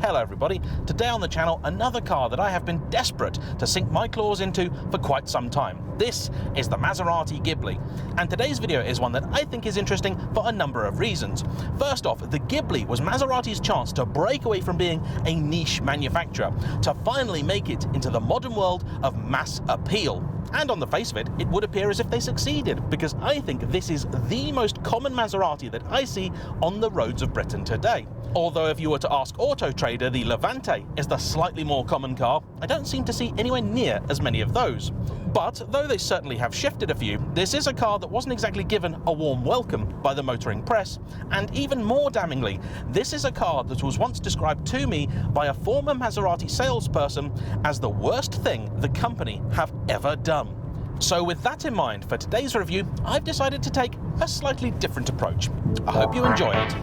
Hello everybody, today on the channel another car that I have been desperate to sink my claws into for quite some time. This is the Maserati Ghibli, and today's video is one that I think is interesting for a number of reasons. First off, the Ghibli was Maserati's chance to break away from being a niche manufacturer, to finally make it into the modern world of mass appeal. And on the face of it, it would appear as if they succeeded, because I think this is the most common Maserati that I see on the roads of Britain today. Although if you were to ask Auto Trader, the Levante is the slightly more common car, I don't seem to see anywhere near as many of those. But though they certainly have shifted a few, this is a car that wasn't exactly given a warm welcome by the motoring press, and even more damningly, this is a car that was once described to me by a former Maserati salesperson as the worst thing the company have ever done. So with that in mind, for today's review, I've decided to take a slightly different approach. I hope you enjoy it.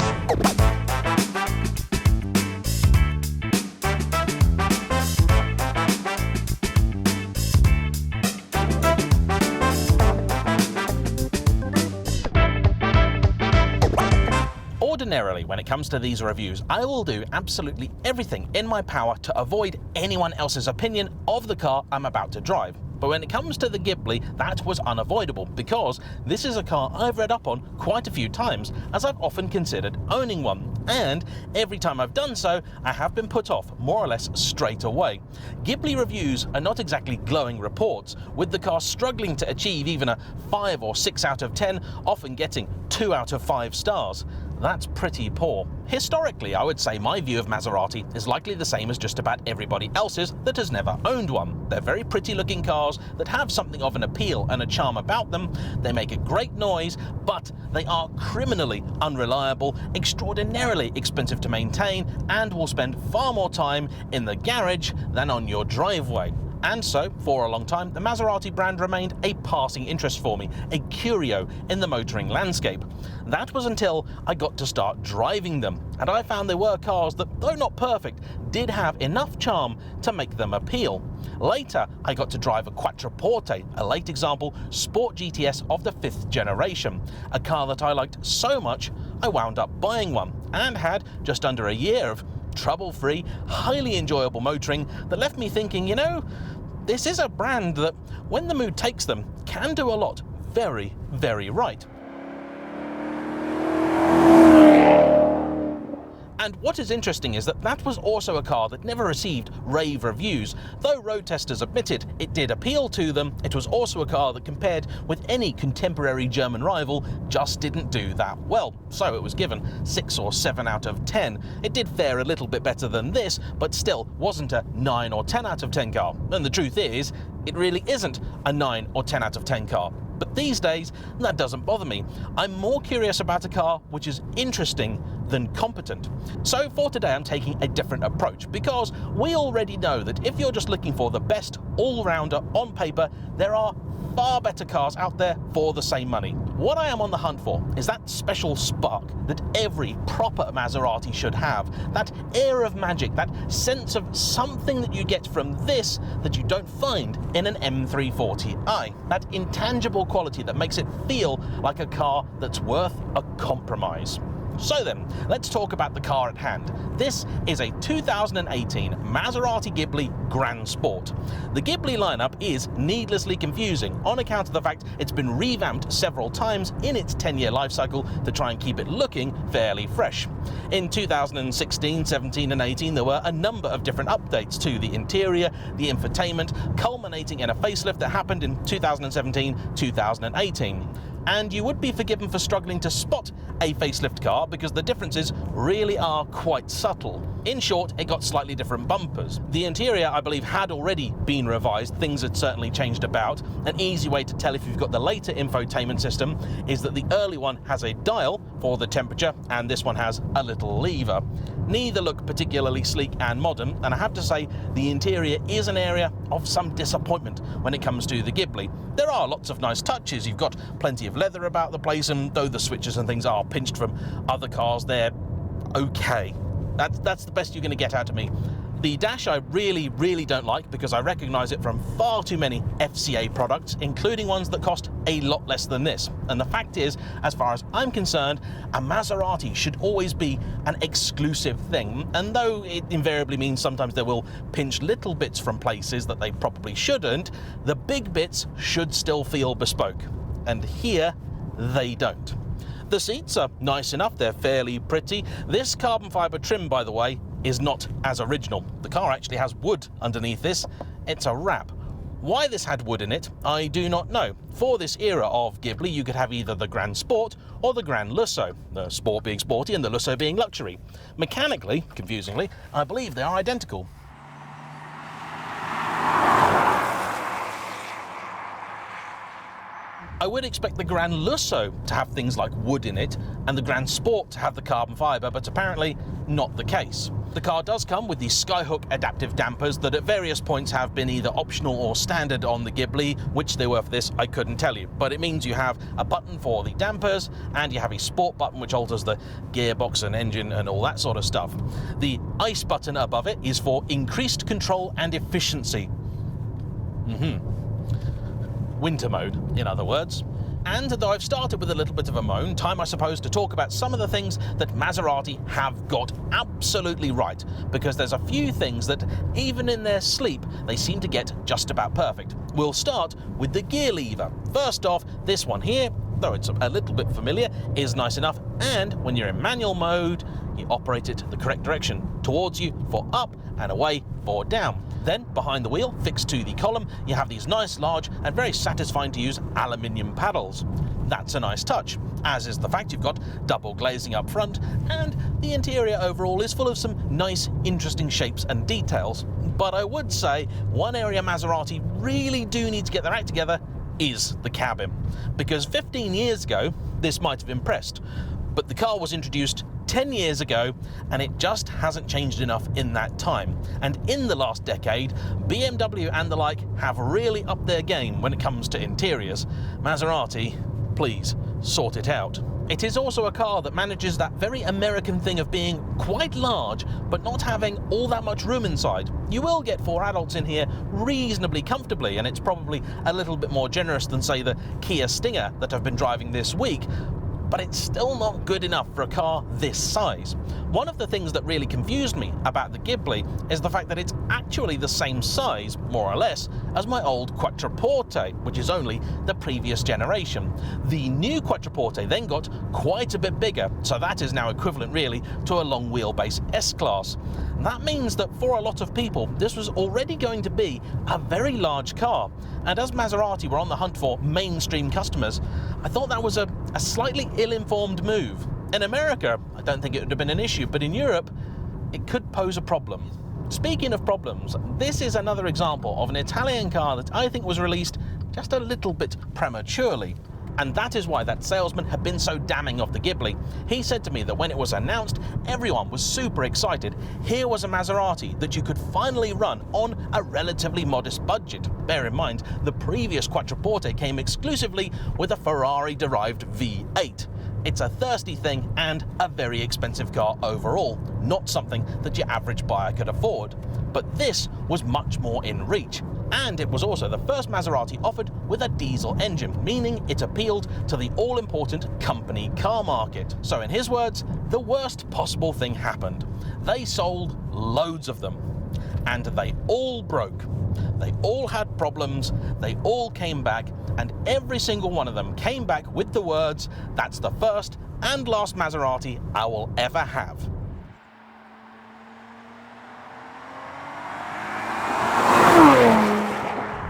Ordinarily, when it comes to these reviews, I will do absolutely everything in my power to avoid anyone else's opinion of the car I'm about to drive. But when it comes to the Ghibli, that was unavoidable, because this is a car I've read up on quite a few times, as I've often considered owning one. And every time I've done so, I have been put off more or less straight away. Ghibli reviews are not exactly glowing reports, with the car struggling to achieve even a 5 or 6 out of 10, often getting 2 out of 5 stars. That's pretty poor. Historically, I would say my view of Maserati is likely the same as just about everybody else's that has never owned one. They're very pretty looking cars that have something of an appeal and a charm about them. They make a great noise, but they are criminally unreliable, extraordinarily expensive to maintain, and will spend far more time in the garage than on your driveway. And so, for a long time, the Maserati brand remained a passing interest for me, a curio in the motoring landscape. That was until I got to start driving them, and I found they were cars that, though not perfect, did have enough charm to make them appeal. Later, I got to drive a Quattroporte, a late example Sport GTS of the 5th generation, a car that I liked so much I wound up buying one, and had just under a year of trouble-free, highly enjoyable motoring that left me thinking, you know, this is a brand that, when the mood takes them, can do a lot very, very right. And what is interesting is that that was also a car that never received rave reviews. Though road testers admitted it did appeal to them, it was also a car that, compared with any contemporary German rival, just didn't do that well. So it was given 6 or 7 out of 10. It did fare a little bit better than this, but still wasn't a 9 or 10 out of 10 car. And the truth is, it really isn't a 9 or 10 out of 10 car. But these days, that doesn't bother me. I'm more curious about a car which is interesting than competent. So for today, I'm taking a different approach, because we already know that if you're just looking for the best all-rounder on paper, there are far better cars out there for the same money. What I am on the hunt for is that special spark that every proper Maserati should have, that air of magic, that sense of something that you get from this that you don't find in an M340i, that intangible quality that makes it feel like a car that's worth a compromise. So then, let's talk about the car at hand. This is a 2018 Maserati Ghibli Grand Sport. The Ghibli lineup is needlessly confusing on account of the fact it's been revamped several times in its 10-year life cycle to try and keep it looking fairly fresh. In 2016, 17 and 18, there were a number of different updates to the interior, the infotainment, culminating in a facelift that happened in 2017-2018. And you would be forgiven for struggling to spot a facelift car, because the differences really are quite subtle. In short, it got slightly different bumpers. The interior, I believe, had already been revised. Things had certainly changed about. An easy way to tell if you've got the later infotainment system is that the early one has a dial for the temperature, and this one has a little lever. Neither look particularly sleek and modern, and I have to say the interior is an area of some disappointment when it comes to the Ghibli. There are lots of nice touches. You've got plenty of leather about the place, and though the switches and things are pinched from other cars, they're okay. That's the best you're going to get out of me. The dash I really don't like because I recognise it from far too many FCA products, including ones that cost a lot less than this. And the fact is, as far as I'm concerned, a Maserati should always be an exclusive thing. And though it invariably means sometimes they will pinch little bits from places that they probably shouldn't, the big bits should still feel bespoke. And here, they don't. The seats are nice enough, they're fairly pretty. This carbon fibre trim, by the way, is not as original. The car actually has wood underneath this. It's a wrap. Why this had wood in it, I do not know. For this era of Ghibli, you could have either the Grand Sport or the Grand Lusso, the Sport being sporty and the Lusso being luxury. Mechanically, confusingly, I believe they are identical. I would expect the Grand Lusso to have things like wood in it and the Grand Sport to have the carbon fibre, but apparently not the case. The car does come with the Skyhook adaptive dampers that at various points have been either optional or standard on the Ghibli. Which they were for this, I couldn't tell you. But it means you have a button for the dampers and you have a sport button which alters the gearbox and engine and all that sort of stuff. The ice button above it is for increased control and efficiency. Winter mode, in other words. And though I've started with a little bit of a moan, time I suppose to talk about some of the things that Maserati have got absolutely right, because there's a few things that, even in their sleep, they seem to get just about perfect. We'll start with the gear lever. First off, this one here, though it's a little bit familiar, is nice enough, and when you're in manual mode, you operate it the correct direction, towards you for up and away for down. Then, behind the wheel, fixed to the column, you have these nice, large, and very satisfying to use aluminium paddles. That's a nice touch, as is the fact you've got double glazing up front, and the interior overall is full of some nice, interesting shapes and details. But I would say one area Maserati really do need to get their act together is the cabin. Because 15 years ago, this might have impressed, but the car was introduced 10 years ago, and it just hasn't changed enough in that time. And in the last decade, BMW and the like have really upped their game when it comes to interiors. Maserati, please, sort it out. It is also a car that manages that very American thing of being quite large, but not having all that much room inside. You will get 4 adults in here reasonably comfortably, and it's probably a little bit more generous than, say, the Kia Stinger that I've been driving this week. But it's still not good enough for a car this size. One of the things that really confused me about the Ghibli is the fact that it's actually the same size, more or less, as my old Quattroporte, which is only the previous generation. The new Quattroporte then got quite a bit bigger, so that is now equivalent really to a long wheelbase S-Class. That means that for a lot of people, this was already going to be a very large car. And as Maserati were on the hunt for mainstream customers, I thought that was a slightly ill-informed move. In America, I don't think it would have been an issue, but in Europe, it could pose a problem. Speaking of problems, this is another example of an Italian car that I think was released just a little bit prematurely. And that is why that salesman had been so damning of the Ghibli. He said to me that when it was announced, everyone was super excited. Here was a Maserati that you could finally run on a relatively modest budget. Bear in mind, the previous Quattroporte came exclusively with a Ferrari-derived V8. It's a thirsty thing and a very expensive car overall, not something that your average buyer could afford. But this was much more in reach. And it was also the first Maserati offered with a diesel engine, meaning it appealed to the all-important company car market. So in his words, the worst possible thing happened. They sold loads of them, and they all broke. They all had problems, they all came back, and every single one of them came back with the words, "That's the first and last Maserati I will ever have."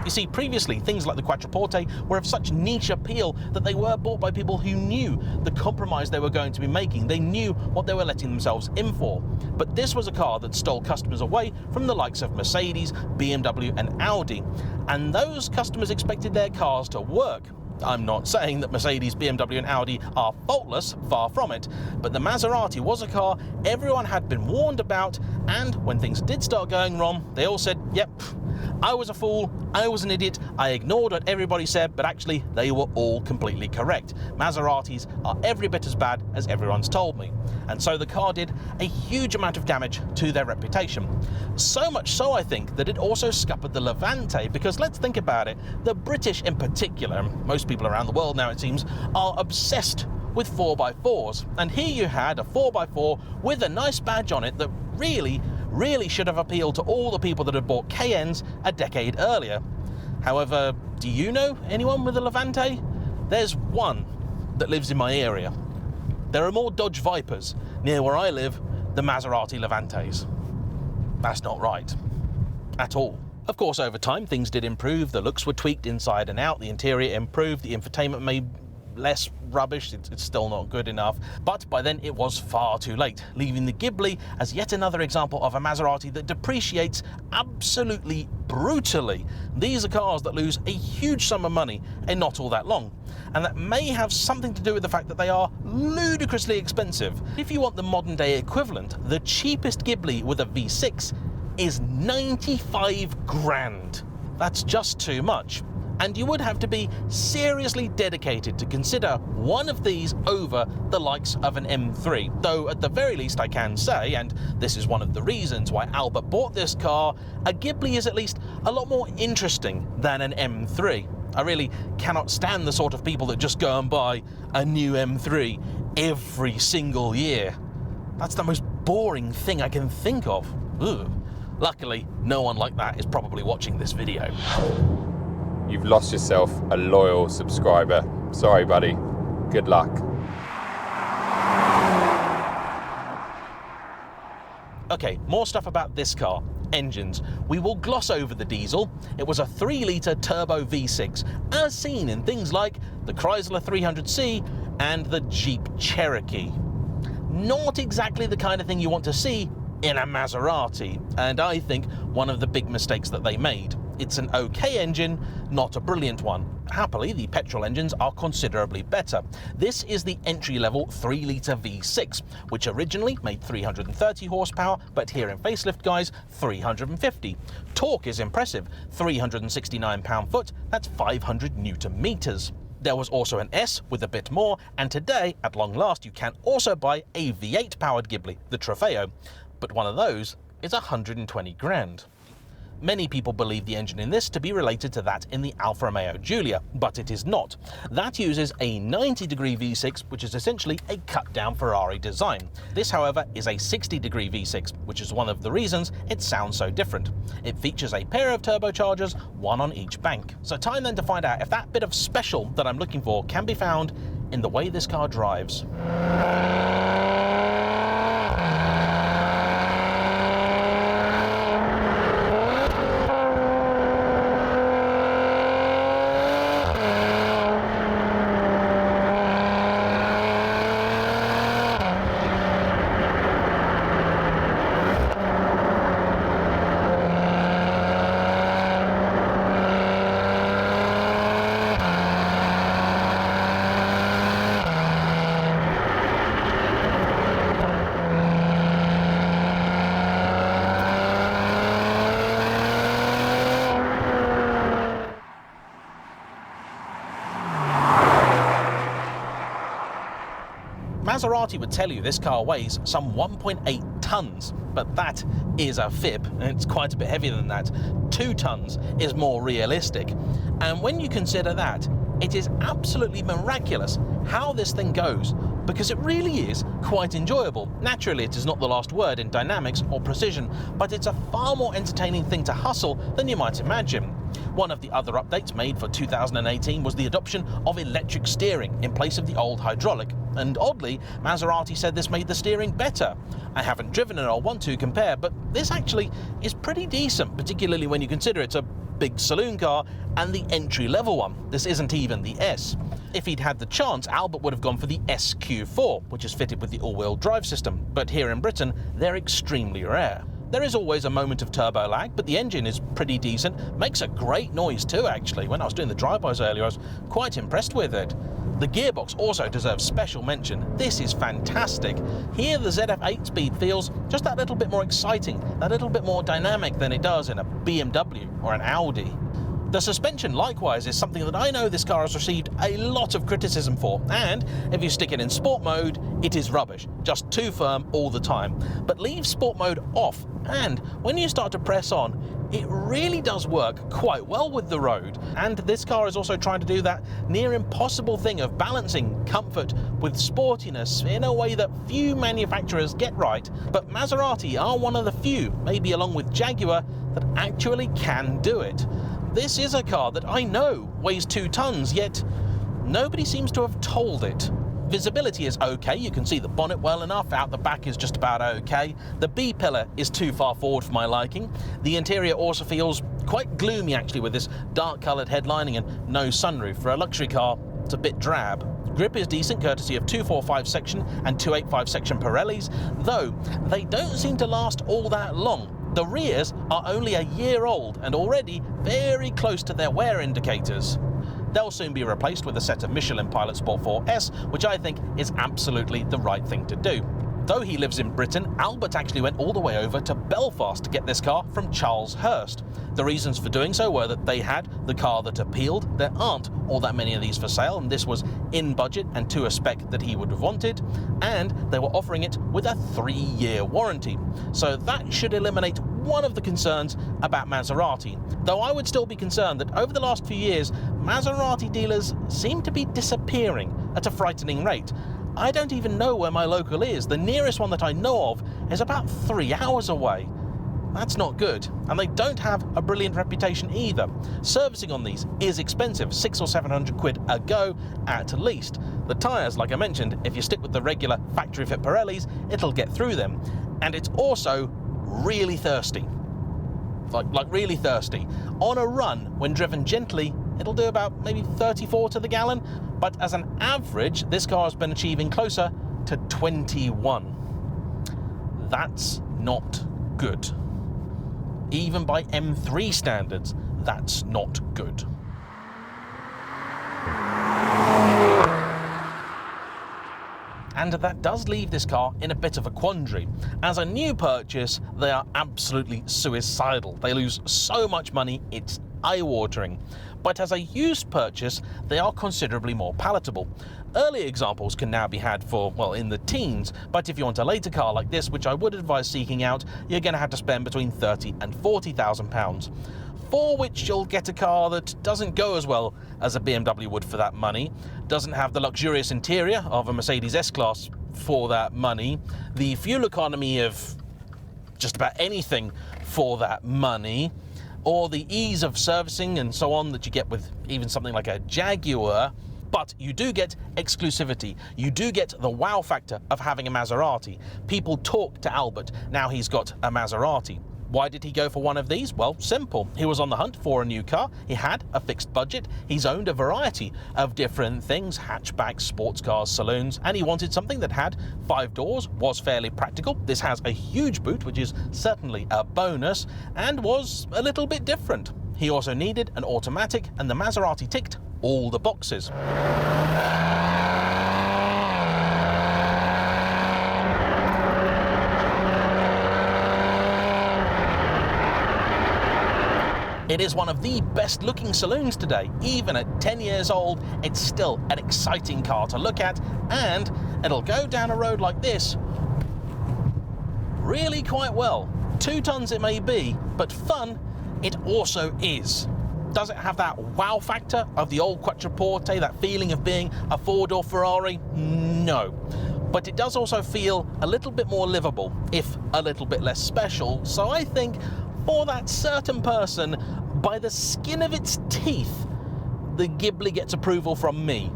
You see, previously, things like the Quattroporte were of such niche appeal that they were bought by people who knew the compromise they were going to be making. They knew what they were letting themselves in for. But this was a car that stole customers away from the likes of Mercedes, BMW and Audi. And those customers expected their cars to work. I'm not saying that Mercedes, BMW and Audi are faultless, far from it, but the Maserati was a car everyone had been warned about, and when things did start going wrong, they all said, yep, I was a fool, I was an idiot, I ignored what everybody said, but actually they were all completely correct. Maseratis are every bit as bad as everyone's told me. And so the car did a huge amount of damage to their reputation. So much so, I think, that it also scuppered the Levante, because let's think about it, the British in particular, most people around the world now it seems, are obsessed with 4x4s. And here you had a 4x4 with a nice badge on it that really should have appealed to all the people that had bought Cayennes a decade earlier. However, do you know anyone with a Levante? There's one that lives in my area. There are more Dodge Vipers near where I live than Maserati Levantes. That's not right. At all. Of course, over time, things did improve. The looks were tweaked inside and out. The interior improved. The infotainment made less rubbish. It's still not good enough. But by then, it was far too late, leaving the Ghibli as yet another example of a Maserati that depreciates absolutely brutally. These are cars that lose a huge sum of money in not all that long. And that may have something to do with the fact that they are ludicrously expensive. If you want the modern day equivalent, the cheapest Ghibli with a V6 is 95 grand. That's just too much. And you would have to be seriously dedicated to consider one of these over the likes of an M3. Though at the very least I can say, and this is one of the reasons why Albert bought this car, a Ghibli is at least a lot more interesting than an M3. I really cannot stand the sort of people that just go and buy a new M3 every single year. That's the most boring thing I can think of. Ugh. Luckily, no one like that is probably watching this video. You've lost yourself a loyal subscriber. Sorry, buddy. Good luck. Okay, more stuff about this car. Engines. We will gloss over the diesel. It was a 3-litre turbo V6, as seen in things like the Chrysler 300C and the Jeep Cherokee. Not exactly the kind of thing you want to see in a Maserati, and I think one of the big mistakes that they made. It's an okay engine, not a brilliant one. Happily, the petrol engines are considerably better. This is the entry-level 3-litre V6, which originally made 330 horsepower, but here in facelift, guys, 350. Torque is impressive, 369 pound-foot, that's 500 newton-meters. There was also an S with a bit more, and today, at long last, you can also buy a V8-powered Ghibli, the Trofeo, but one of those is 120 grand. Many people believe the engine in this to be related to that in the Alfa Romeo Giulia, but it is not. That uses a 90-degree V6, which is essentially a cut-down Ferrari design. This, however, is a 60-degree V6, which is one of the reasons it sounds so different. It features a pair of turbochargers, one on each bank. So time then to find out if that bit of special that I'm looking for can be found in the way this car drives. Maserati would tell you this car weighs some 1.8 tons, but that is a fib, and it's quite a bit heavier than that. 2 tons is more realistic. And when you consider that, it is absolutely miraculous how this thing goes, because it really is quite enjoyable. Naturally, it is not the last word in dynamics or precision, but it's a far more entertaining thing to hustle than you might imagine. One of the other updates made for 2018 was the adoption of electric steering in place of the old hydraulic, and oddly, Maserati said this made the steering better. I haven't driven it or want to compare, but this actually is pretty decent, particularly when you consider it's a big saloon car and the entry-level one. This isn't even the S. If he'd had the chance, Albert would have gone for the SQ4, which is fitted with the all-wheel drive system, but here in Britain, they're extremely rare. There is always a moment of turbo lag, but the engine is pretty decent, makes a great noise too actually. When I was doing the drive-bys earlier, I was quite impressed with it. The gearbox also deserves special mention. This is fantastic. Here the ZF 8-speed feels just that little bit more exciting, that little bit more dynamic than it does in a BMW or an Audi. The suspension, likewise, is something that I know this car has received a lot of criticism for, and if you stick it in sport mode, it is rubbish, just too firm all the time. But leave sport mode off, and when you start to press on, it really does work quite well with the road. And this car is also trying to do that near impossible thing of balancing comfort with sportiness in a way that few manufacturers get right. But Maserati are one of the few, maybe along with Jaguar, that actually can do it. This is a car that I know weighs 2 tons, yet nobody seems to have told it. Visibility is okay, you can see the bonnet well enough, out the back is just about okay. The B-pillar is too far forward for my liking. The interior also feels quite gloomy actually, with this dark coloured headlining and no sunroof. For a luxury car, it's a bit drab. Grip is decent, courtesy of 245 section and 285 section Pirellis, though they don't seem to last all that long. The rears are only a year old and already very close to their wear indicators. They'll soon be replaced with a set of Michelin Pilot Sport 4S, which I think is absolutely the right thing to do. Though he lives in Britain, Albert actually went all the way over to Belfast to get this car from Charles Hurst. The reasons for doing so were that they had the car that appealed. There aren't all that many of these for sale, and this was in budget and to a spec that he would have wanted, and they were offering it with a 3-year warranty. So that should eliminate one of the concerns about Maserati, though I would still be concerned that over the last few years, Maserati dealers seem to be disappearing at a frightening rate. I don't even know where my local is. The nearest one that I know of is about 3 hours away. That's not good, and they don't have a brilliant reputation either. Servicing on these is expensive, 600 or 700 quid a go at least. The tyres, like I mentioned, if you stick with the regular factory fit Pirellis, it'll get through them. And it's also really thirsty. Like really thirsty. On a run, when driven gently, it'll do about maybe 34 to the gallon, but as an average, this car has been achieving closer to 21. That's not good. Even by M3 standards, that's not good. And that does leave this car in a bit of a quandary. As a new purchase, they are absolutely suicidal. They lose so much money, it's eye-watering. But as a used purchase, they are considerably more palatable. Early examples can now be had for, well, in the teens, but if you want a later car like this, which I would advise seeking out, you're going to have to spend between £30,000 and £40,000. For which you'll get a car that doesn't go as well as a BMW would for that money, doesn't have the luxurious interior of a Mercedes S-Class for that money, the fuel economy of just about anything for that money, or the ease of servicing and so on that you get with even something like a Jaguar. But you do get exclusivity. You do get the wow factor of having a Maserati. People talk to Albert, now he's got a Maserati. Why did he go for one of these? Well, simple. He was on the hunt for a new car. He had a fixed budget. He's owned a variety of different things, hatchbacks, sports cars, saloons, and he wanted something that had 5 doors, was fairly practical. This has a huge boot, which is certainly a bonus, and was a little bit different. He also needed an automatic, and the Maserati ticked all the boxes. It is one of the best looking saloons today. Even at 10 years old, it's still an exciting car to look at, and it'll go down a road like this really quite well. 2 tons it may be, but fun it also is. Does it have that wow factor of the old Quattroporte, that feeling of being a 4-door Ferrari? No. But it does also feel a little bit more livable, if a little bit less special. So I think for that certain person, by the skin of its teeth, the Ghibli gets approval from me.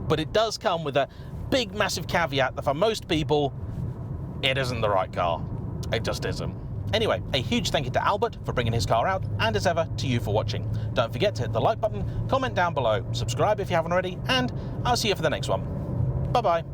But it does come with a big, massive caveat that for most people, it isn't the right car. It just isn't. Anyway, a huge thank you to Albert for bringing his car out, and as ever, to you for watching. Don't forget to hit the like button, comment down below, subscribe if you haven't already, and I'll see you for the next one. Bye-bye.